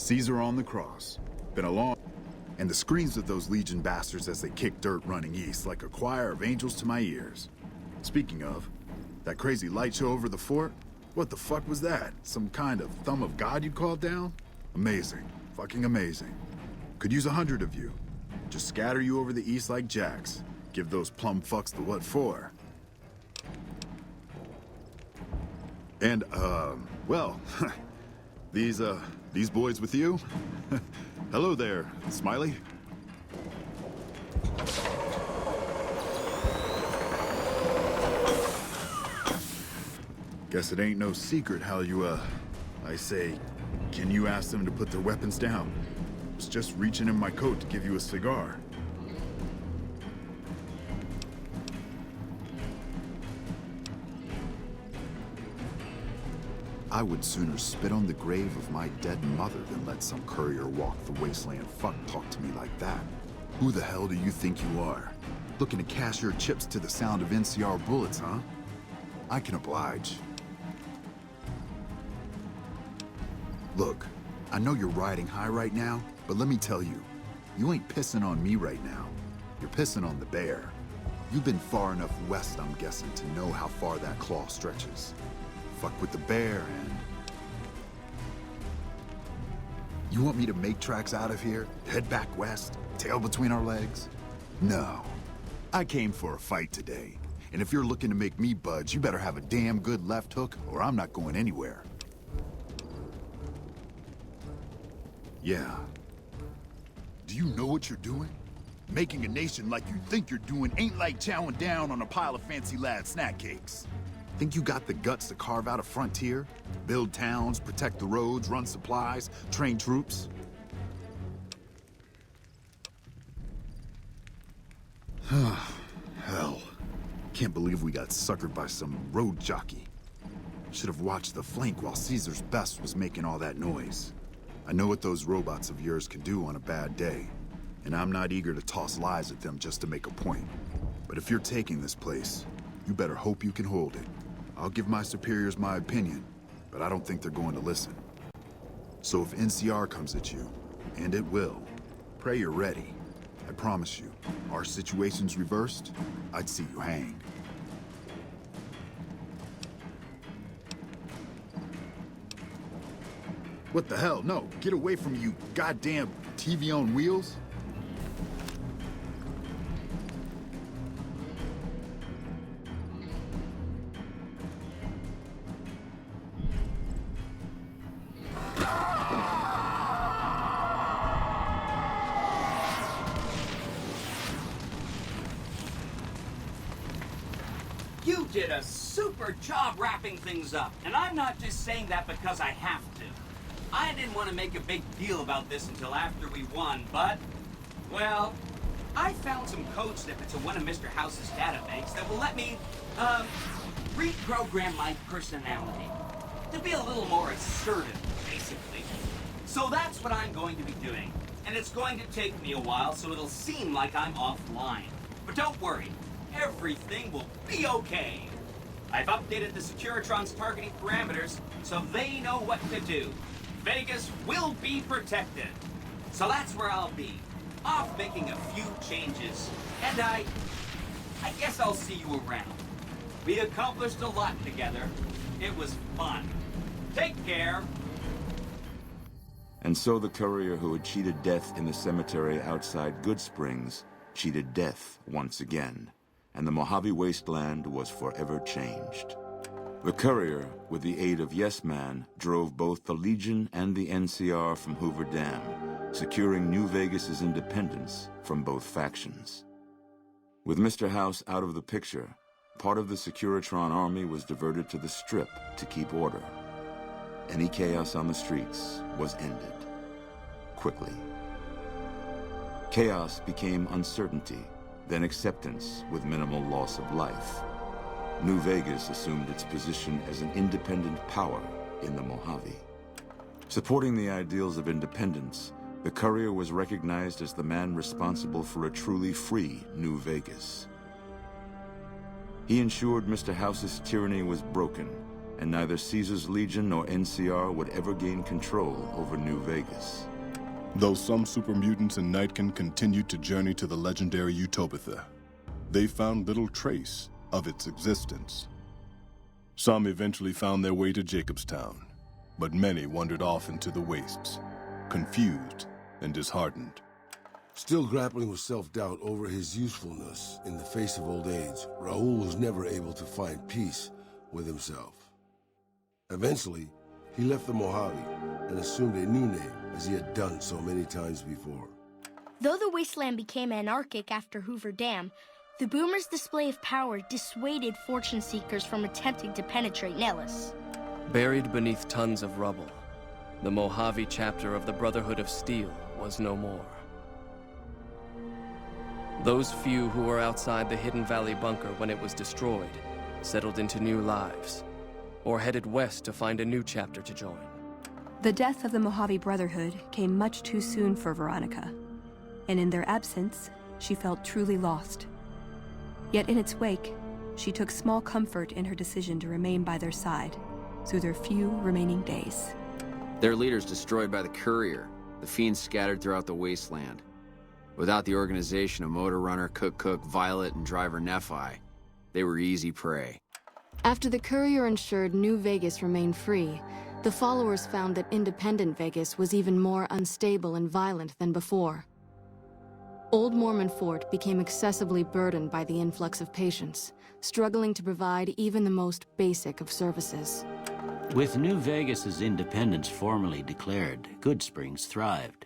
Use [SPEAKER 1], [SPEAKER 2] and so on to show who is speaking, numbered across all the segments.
[SPEAKER 1] Caesar on the cross. Been a long... And the screams of those Legion bastards as they kick dirt running east like a choir of angels to my ears. Speaking of, that crazy light show over the fort? What the fuck was that? Some kind of thumb of God you called down? Amazing. Fucking amazing. Could use 100 of you. Just scatter you over the east like jacks. Give those plum fucks the what for. And, well, these boys with you? Hello there, Smiley. Guess it ain't no secret how you, I say, can you ask them to put their weapons down? Was just reaching in my coat to give you a cigar. I would sooner spit on the grave of my dead mother than let some courier walk the wasteland fuck talk to me like that. Who the hell do you think you are? Looking to cash your chips to the sound of NCR bullets, huh? I can oblige. Look, I know you're riding high right now, but let me tell you, you ain't pissing on me right now. You're pissing on the bear. You've been far enough west, I'm guessing, to know how far that claw stretches. Fuck with the bear and... You want me to make tracks out of here? Head back west? Tail between our legs? No. I came for a fight today. And if you're looking to make me budge, you better have a damn good left hook, or I'm not going anywhere. Yeah. Do you know what you're doing? Making a nation like you think you're doing ain't like chowing down on a pile of fancy lad snack cakes. Think you got the guts to carve out a frontier? Build towns, protect the roads, run supplies, train troops? Hell. Can't believe we got suckered by some road jockey. Should have watched the flank while Caesar's best was making all that noise. I know what those robots of yours can do on a bad day, and I'm not eager to toss lies at them just to make a point. But if you're taking this place, you better hope you can hold it. I'll give my superiors my opinion, but I don't think they're going to listen. So if NCR comes at you, and it will, pray you're ready. I promise you, our situation's reversed, I'd see you hang. What the hell? No, get away from you goddamn TV on wheels.
[SPEAKER 2] You did a super job wrapping things up, and I'm not just saying that because I have to. I didn't want to make a big deal about this until after we won, but, well, I found some code snippets of one of Mr. House's databanks that will let me, reprogram my personality to be a little more assertive, basically. So that's what I'm going to be doing, and it's going to take me a while, so it'll seem like I'm offline. But don't worry, everything will be okay. I've updated the Securitron's targeting parameters, so they know what to do. Vegas will be protected. So that's where I'll be, off making a few changes. And I guess I'll see you around. We accomplished a lot together. It was fun. Take care.
[SPEAKER 3] And so the courier who had cheated death in the cemetery outside Goodsprings cheated death once again, and the Mojave Wasteland was forever changed. The courier, with the aid of Yes Man, drove both the Legion and the NCR from Hoover Dam, securing New Vegas's independence from both factions. With Mr. House out of the picture, part of the Securitron army was diverted to the Strip to keep order. Any chaos on the streets was ended. Quickly. Chaos became uncertainty, then acceptance with minimal loss of life. New Vegas assumed its position as an independent power in the Mojave. Supporting the ideals of independence, the courier was recognized as the man responsible for a truly free New Vegas. He ensured Mr. House's tyranny was broken, and neither Caesar's Legion nor NCR would ever gain control over New Vegas.
[SPEAKER 4] Though some super mutants in Nightkin continued to journey to the legendary Utopia, they found little trace of its existence. Some eventually found their way to Jacobstown, but many wandered off into the wastes, confused and disheartened.
[SPEAKER 5] Still grappling with self-doubt over his usefulness in the face of old age, Raoul was never able to find peace with himself. Eventually, he left the Mojave and assumed a new name, as he had done so many times before.
[SPEAKER 6] Though the wasteland became anarchic after Hoover Dam, the Boomers' display of power dissuaded fortune seekers from attempting to penetrate Nellis.
[SPEAKER 7] Buried beneath tons of rubble, the Mojave chapter of the Brotherhood of Steel was no more. Those few who were outside the Hidden Valley bunker when it was destroyed settled into new lives, or headed west to find a new chapter to join.
[SPEAKER 8] The death of the Mojave Brotherhood came much too soon for Veronica, and in their absence, she felt truly lost. Yet in its wake, she took small comfort in her decision to remain by their side through their few remaining days.
[SPEAKER 9] Their leaders destroyed by the Courier, the fiends scattered throughout the wasteland. Without the organization of Motor Runner, Cook, Violet, and Driver Nephi, they were easy prey.
[SPEAKER 10] After the Courier ensured New Vegas remained free, the followers found that independent Vegas was even more unstable and violent than before. Old Mormon Fort became excessively burdened by the influx of patients, struggling to provide even the most basic of services.
[SPEAKER 11] With New Vegas's independence formally declared, Goodsprings thrived.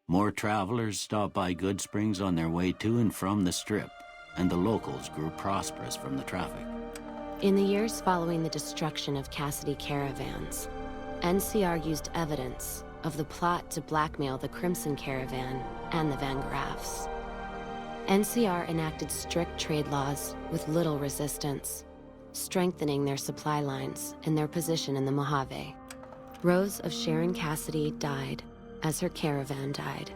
[SPEAKER 11] More travelers stopped by Goodsprings on their way to and from the Strip, and the locals grew prosperous from the traffic.
[SPEAKER 12] In the years following the destruction of Cassidy caravans, NCR used evidence of the plot to blackmail the Crimson Caravan and the Van Graffs. NCR enacted strict trade laws with little resistance, strengthening their supply lines and their position in the Mojave. Rose of Sharon Cassidy died as her caravan died.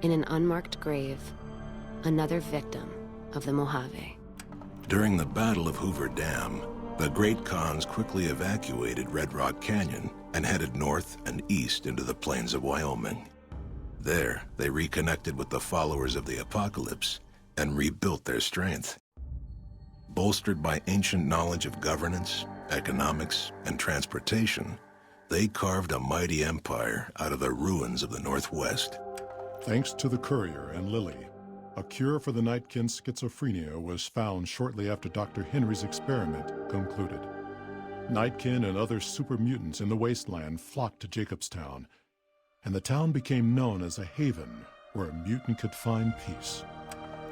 [SPEAKER 12] In an unmarked grave, another victim of the Mojave.
[SPEAKER 13] During the Battle of Hoover Dam, the Great Khans quickly evacuated Red Rock Canyon and headed north and east into the plains of Wyoming. There, they reconnected with the followers of the Apocalypse and rebuilt their strength. Bolstered by ancient knowledge of governance, economics, and transportation, they carved a mighty empire out of the ruins of the Northwest.
[SPEAKER 4] Thanks to the Courier and Lily, a cure for the Nightkin schizophrenia was found shortly after Dr. Henry's experiment concluded. Nightkin and other super mutants in the wasteland flocked to Jacobstown, and the town became known as a haven where a mutant could find peace.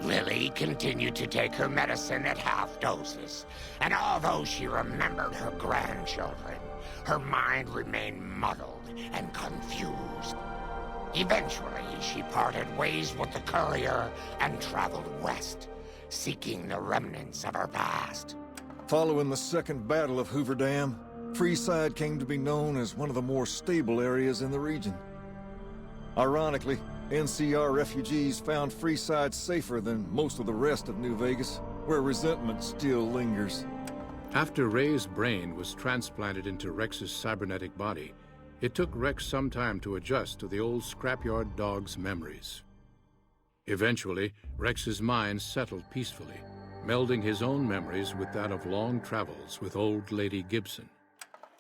[SPEAKER 14] Lily continued to take her medicine at half doses, and although she remembered her grandchildren, her mind remained muddled and confused. Eventually, she parted ways with the Courier and traveled west, seeking the remnants of her past.
[SPEAKER 15] Following the Second Battle of Hoover Dam, Freeside came to be known as one of the more stable areas in the region. Ironically, NCR refugees found Freeside safer than most of the rest of New Vegas, where resentment still lingers.
[SPEAKER 16] After Ray's brain was transplanted into Rex's cybernetic body, it took Rex some time to adjust to the old scrapyard dog's memories. Eventually, Rex's mind settled peacefully, melding his own memories with that of long travels with old Lady Gibson.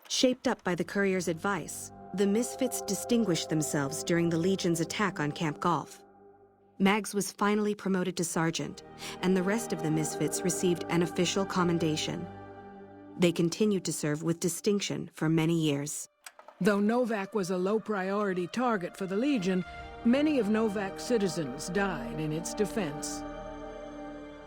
[SPEAKER 8] Shaped up by the Courier's advice, the Misfits distinguished themselves during the Legion's attack on Camp Golf. Mags was finally promoted to sergeant, and the rest of the Misfits received an official commendation. They continued to serve with distinction for many years.
[SPEAKER 17] Though Novak was a low-priority target for the Legion, many of Novak's citizens died in its defense.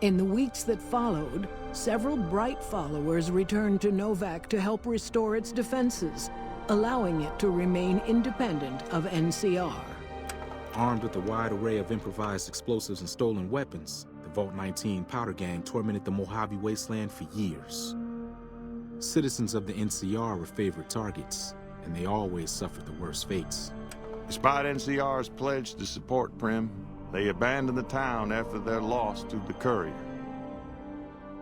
[SPEAKER 17] In the weeks that followed, several bright followers returned to Novak to help restore its defenses, allowing it to remain independent of NCR.
[SPEAKER 18] Armed with a wide array of improvised explosives and stolen weapons, the Vault 19 powder gang tormented the Mojave wasteland for years. Citizens of the NCR were favorite targets, and they always suffered the worst fates.
[SPEAKER 19] Despite NCR's pledge to support Prim, they abandoned the town after their loss to the Courier.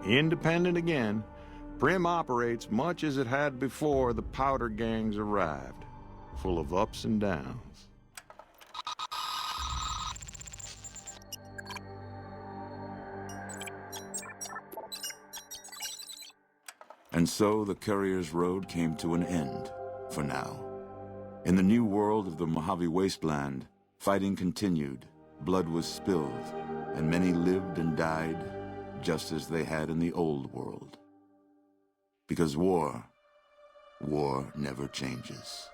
[SPEAKER 19] Independent again, Prim operates much as it had before the powder gangs arrived, full of ups and downs.
[SPEAKER 3] And so the Courier's Road came to an end, for now. In the new world of the Mojave Wasteland, fighting continued, blood was spilled, and many lived and died just as they had in the old world. Because war never changes.